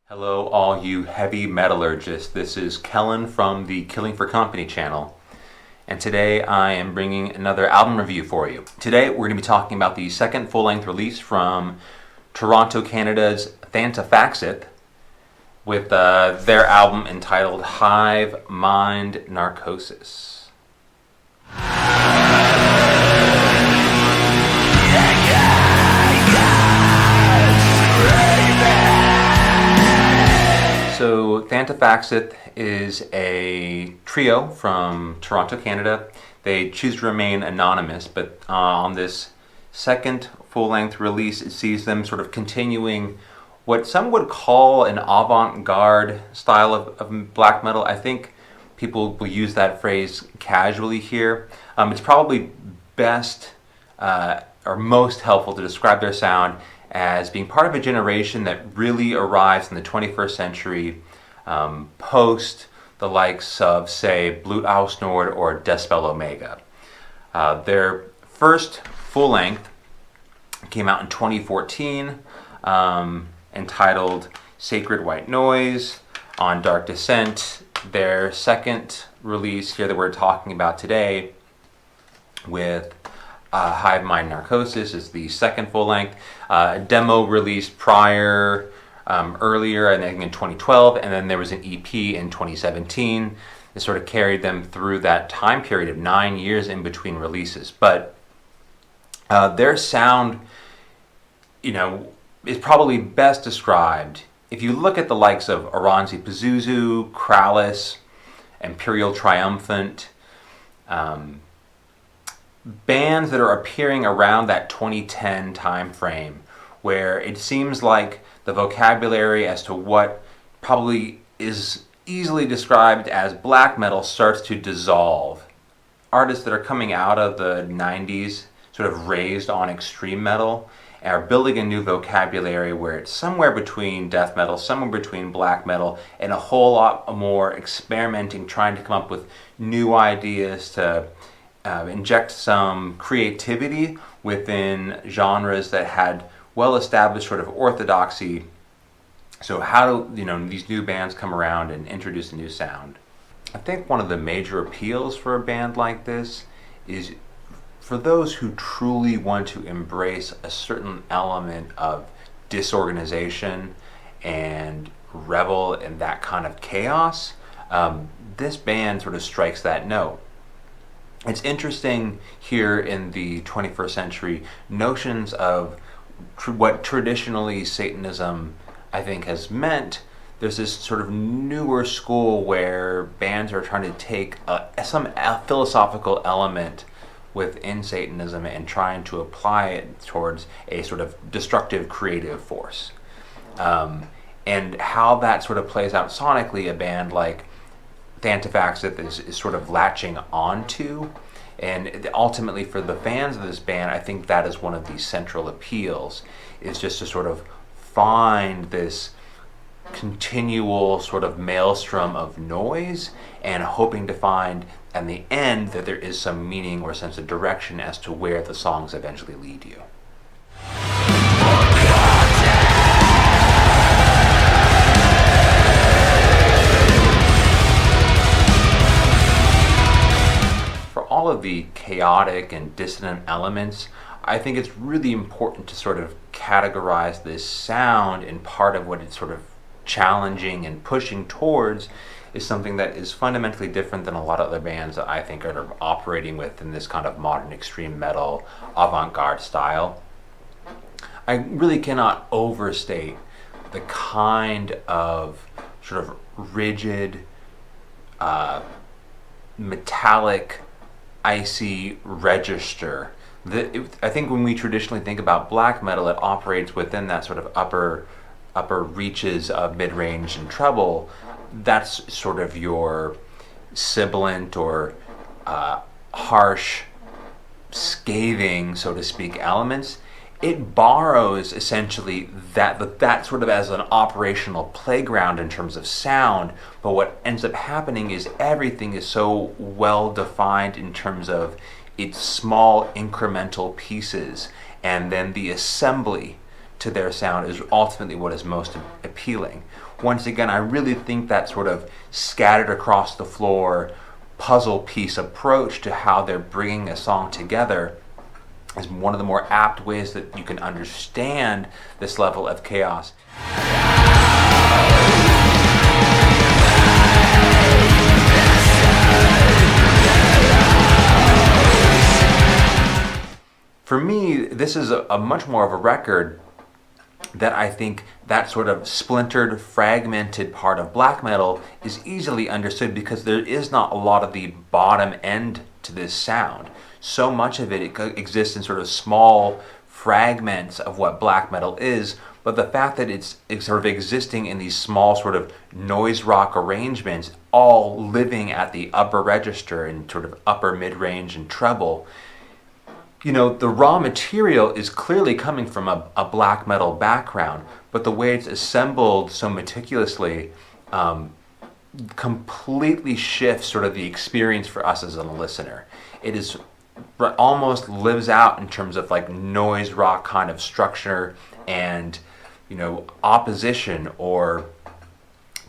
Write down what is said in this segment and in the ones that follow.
Hello all you heavy metallurgists, this is Kellen from the Killing for Company channel, and today I am bringing another album review for you. Today we're going to be talking about the second full-length release from Toronto, Canada's Thantifaxath with their album entitled Hive Mind Narcosis. So Thantifaxath is a trio from Toronto, Canada. They choose to remain anonymous, but on this second full-length release, it sees them sort of continuing what some would call an avant-garde style of black metal. I think people will use that phrase casually here. It's probably best or most helpful to describe their sound as being part of a generation that really arrives in the 21st century post the likes of, say, Blutausnord or Despel Omega. Their first full-length came out in 2014, entitled Sacred White Noise on Dark Descent. Their second release here that we're talking about today with Hive Mind Narcosis is the second full-length. Demo released earlier, I think in 2012, and then there was an EP in 2017. It sort of carried them through that time period of 9 years in between releases. But their sound, is probably best described if you look at the likes of Oranzi Pazuzu, Kralis, Imperial Triumphant, bands that are appearing around that 2010 time frame, where it seems like the vocabulary as to what probably is easily described as black metal starts to dissolve. Artists that are coming out of the 90s, sort of raised on extreme metal, are building a new vocabulary where it's somewhere between death metal, somewhere between black metal, and a whole lot more experimenting, trying to come up with new ideas to inject some creativity within genres that had well-established sort of orthodoxy. So how do these new bands come around and introduce a new sound? I think one of the major appeals for a band like this is for those who truly want to embrace a certain element of disorganization and revel in that kind of chaos. This band sort of strikes that note. It's interesting here in the 21st century, notions of what traditionally Satanism, I think, has meant. There's this sort of newer school where bands are trying to take some philosophical element within Satanism and trying to apply it towards a sort of destructive creative force. And how that sort of plays out sonically, a band like Thantifaxath is sort of latching onto. And ultimately for the fans of this band, I think that is one of the central appeals, is just to sort of find this continual sort of maelstrom of noise and hoping to find in the end that there is some meaning or sense of direction as to where the songs eventually lead you. All of the chaotic and dissonant elements, I think it's really important to sort of categorize this sound, and part of what it's sort of challenging and pushing towards is something that is fundamentally different than a lot of other bands that I think are operating within this kind of modern extreme metal avant-garde style. I really cannot overstate the kind of sort of rigid, metallic, icy register. I think when we traditionally think about black metal, it operates within that sort of upper reaches of mid-range and treble. That's sort of your sibilant or harsh, scathing, so to speak, elements. It borrows essentially that sort of as an operational playground in terms of sound, but what ends up happening is everything is so well defined in terms of its small incremental pieces, and then the assembly to their sound is ultimately what is most appealing. once again, I really think that sort of scattered across the floor puzzle piece approach to how they're bringing a song together is one of the more apt ways that you can understand this level of chaos. For me, this is a much more of a record that I think that sort of splintered, fragmented part of black metal is easily understood because there is not a lot of the bottom end to this sound. So much of it exists in sort of small fragments of what black metal is, but the fact that it's sort of existing in these small sort of noise rock arrangements, all living at the upper register and sort of upper mid-range and treble, you know, the raw material is clearly coming from a black metal background, but the way it's assembled so meticulously completely shifts sort of the experience for us as a listener. It is almost lives out in terms of like noise rock kind of structure and, you know, opposition or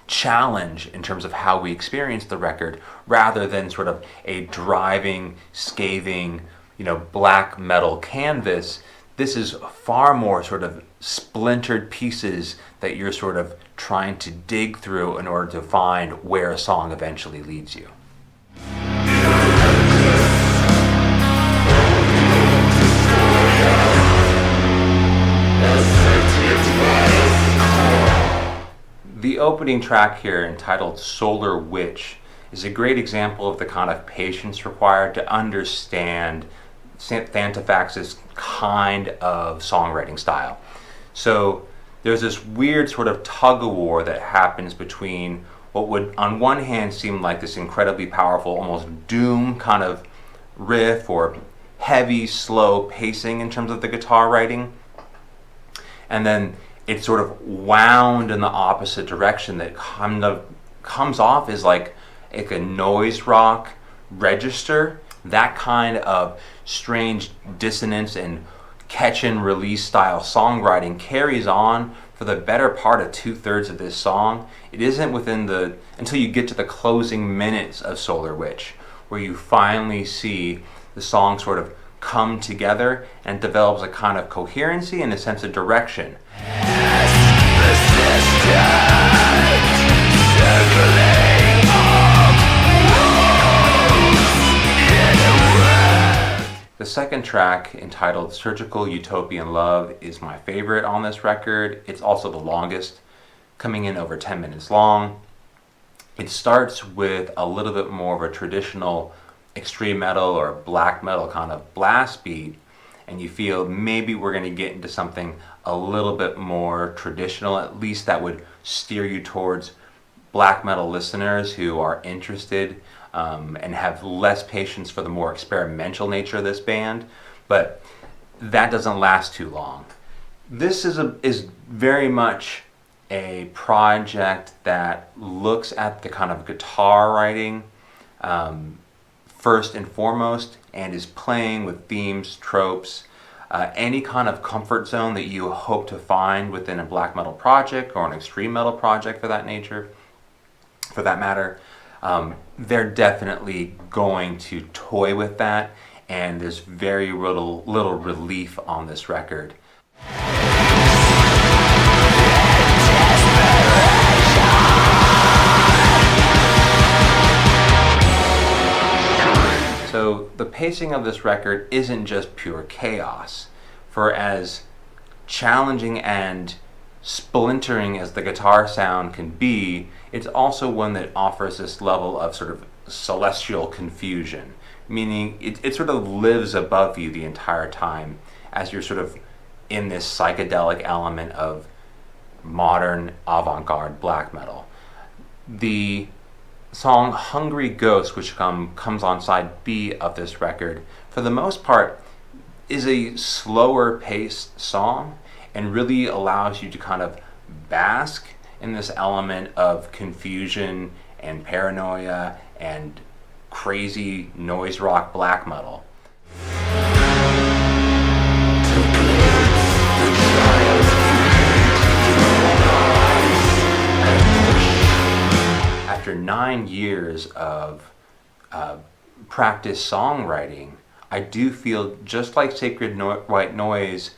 challenge in terms of how we experience the record, rather than sort of a driving, scathing, you know, black metal canvas. This is far more sort of splintered pieces that you're sort of trying to dig through in order to find where a song eventually leads you. The opening track here, entitled Solar Witch, is a great example of the kind of patience required to understand Thantifaxath's kind of songwriting style. So there's this weird sort of tug-of-war that happens between what would on one hand seem like this incredibly powerful, almost doom kind of riff or heavy, slow pacing in terms of the guitar writing, and then it's sort of wound in the opposite direction that kind of comes off as like a noise rock register. That kind of strange dissonance and catch and release style songwriting carries on for the better part of 2/3 of this song. It isn't until you get to the closing minutes of Solar Witch where you finally see the song sort of come together and develops a kind of coherency and a sense of direction. The second track, entitled Surgical Utopian Love, is my favorite on this record. It's also the longest, coming in over 10 minutes long. It starts with a little bit more of a traditional extreme metal or black metal kind of blast beat, and you feel maybe we're going to get into something a little bit more traditional. At least that would steer you towards black metal listeners who are interested and have less patience for the more experimental nature of this band, but that doesn't last too long. This is very much a project that looks at the kind of guitar writing first and foremost, and is playing with themes, tropes, any kind of comfort zone that you hope to find within a black metal project or an extreme metal project for that matter. They're definitely going to toy with that, and there's very little relief on this record. So the pacing of this record isn't just pure chaos. For as challenging and splintering as the guitar sound can be, it's also one that offers this level of sort of celestial confusion, meaning it sort of lives above you the entire time as you're sort of in this psychedelic element of modern avant-garde black metal. The song Hungry Ghost, which comes on side B of this record, for the most part is a slower paced song and really allows you to kind of bask in this element of confusion and paranoia and crazy noise rock black metal. after 9 years of practice songwriting, I do feel just like Sacred White Noise,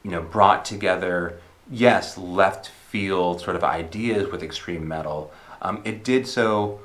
brought together, yes, left field sort of ideas with extreme metal. It did so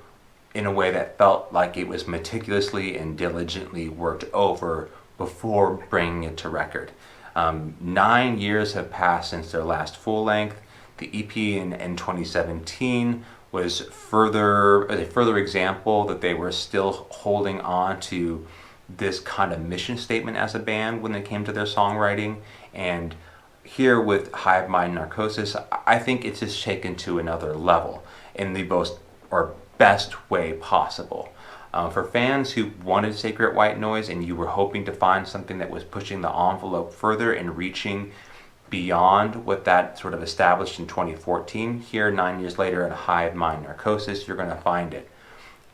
in a way that felt like it was meticulously and diligently worked over before bringing it to record. 9 years have passed since their last full length. The EP in 2017 was a further example that they were still holding on to this kind of mission statement as a band when it came to their songwriting. And here with Hive Mind Narcosis, I think it's just taken to another level in the most or best way possible. For fans who wanted Sacred White Noise and you were hoping to find something that was pushing the envelope further and reaching beyond what that sort of established in 2014, here 9 years later at Hive Mind Narcosis, you're going to find it.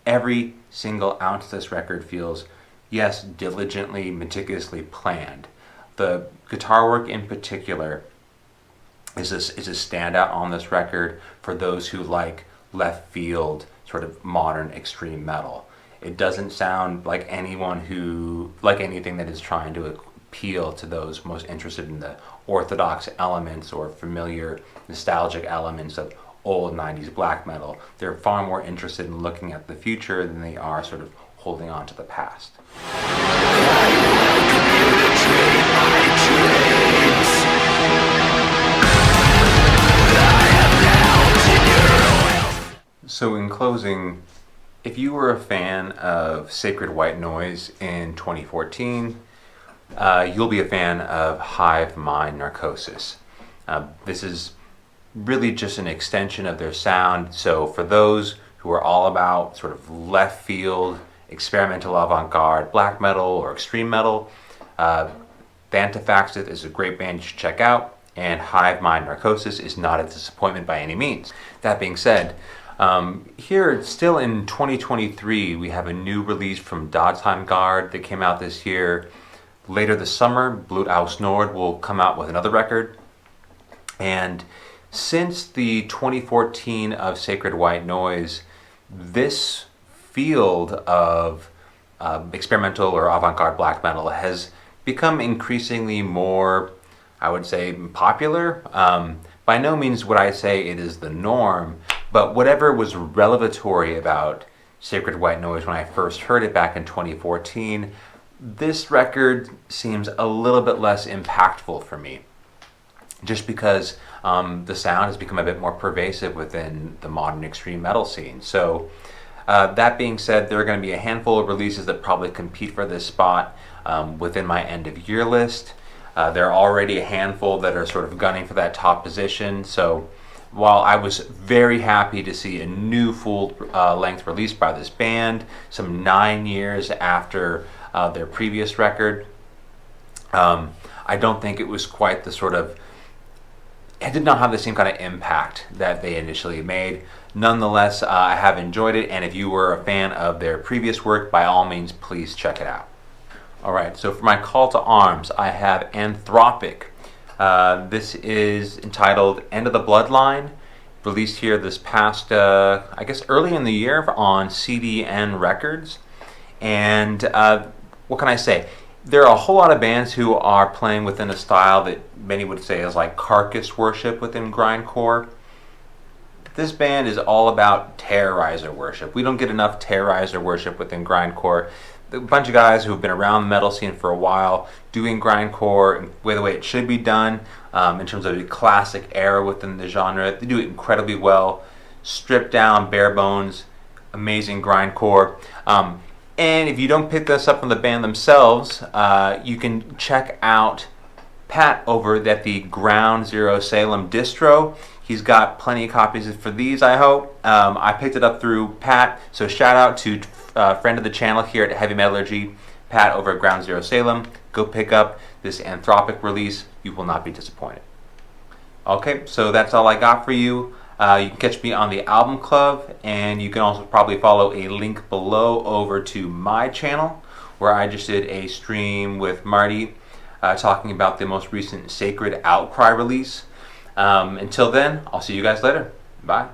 Every single ounce of this record feels, yes, diligently, meticulously planned. The guitar work in particular is a standout on this record for those who like left field, sort of modern extreme metal. It doesn't sound like anything that is trying to appeal to those most interested in the orthodox elements or familiar nostalgic elements of old 90s black metal. They're far more interested in looking at the future than they are sort of holding on to the past. So in closing, if you were a fan of Sacred White Noise in 2014, you'll be a fan of Hive Mind Narcosis. This is really just an extension of their sound. So for those who are all about sort of left field, experimental avant-garde, black metal or extreme metal, Thantifaxath is a great band you should check out, and Hive Mind Narcosis is not a disappointment by any means. That being said, here still in 2023 we have a new release from Avant-garde that came out this year. Later this summer, Blut aus Nord will come out with another record. And since the 2014 of Sacred White Noise, this field of experimental or avant-garde black metal has become increasingly more, I would say, popular. By no means would I say it is the norm, but whatever was revelatory about Sacred White Noise when I first heard it back in 2014, this record seems a little bit less impactful for me, just because the sound has become a bit more pervasive within the modern extreme metal scene. So that being said, there are going to be a handful of releases that probably compete for this spot within my end of year list. There are already a handful that are sort of gunning for that top position. So while I was very happy to see a new full length release by this band, some 9 years after their previous record, I don't think it was quite the sort of, it did not have the same kind of impact that they initially made. Nonetheless, I have enjoyed it, and if you were a fan of their previous work, by all means, please check it out. Alright, so for my call to arms, I have Anthropic. This is entitled End of the Bloodline, released here this past, I guess early in the year on CDN Records. And what can I say? There are a whole lot of bands who are playing within a style that many would say is like carcass worship within grindcore. This band is all about terrorizer worship. We don't get enough terrorizer worship within grindcore. A bunch of guys who have been around the metal scene for a while, doing grindcore the way it should be done, in terms of the classic era within the genre. They do it incredibly well. Stripped down, bare bones, amazing grindcore. And if you don't pick this up from the band themselves, you can check out Pat over at the Ground Zero Salem Distro. He's got plenty of copies for these, I hope. I picked it up through Pat, so shout out to friend of the channel here at Heavy Metallurgy, Pat over at Ground Zero Salem. Go pick up this Anthropic release. You will not be disappointed. Okay, so that's all I got for you. You can catch me on the Album Club, and you can also probably follow a link below over to my channel, where I just did a stream with Marty talking about the most recent Sacred Outcry release. Until then, I'll see you guys later. Bye.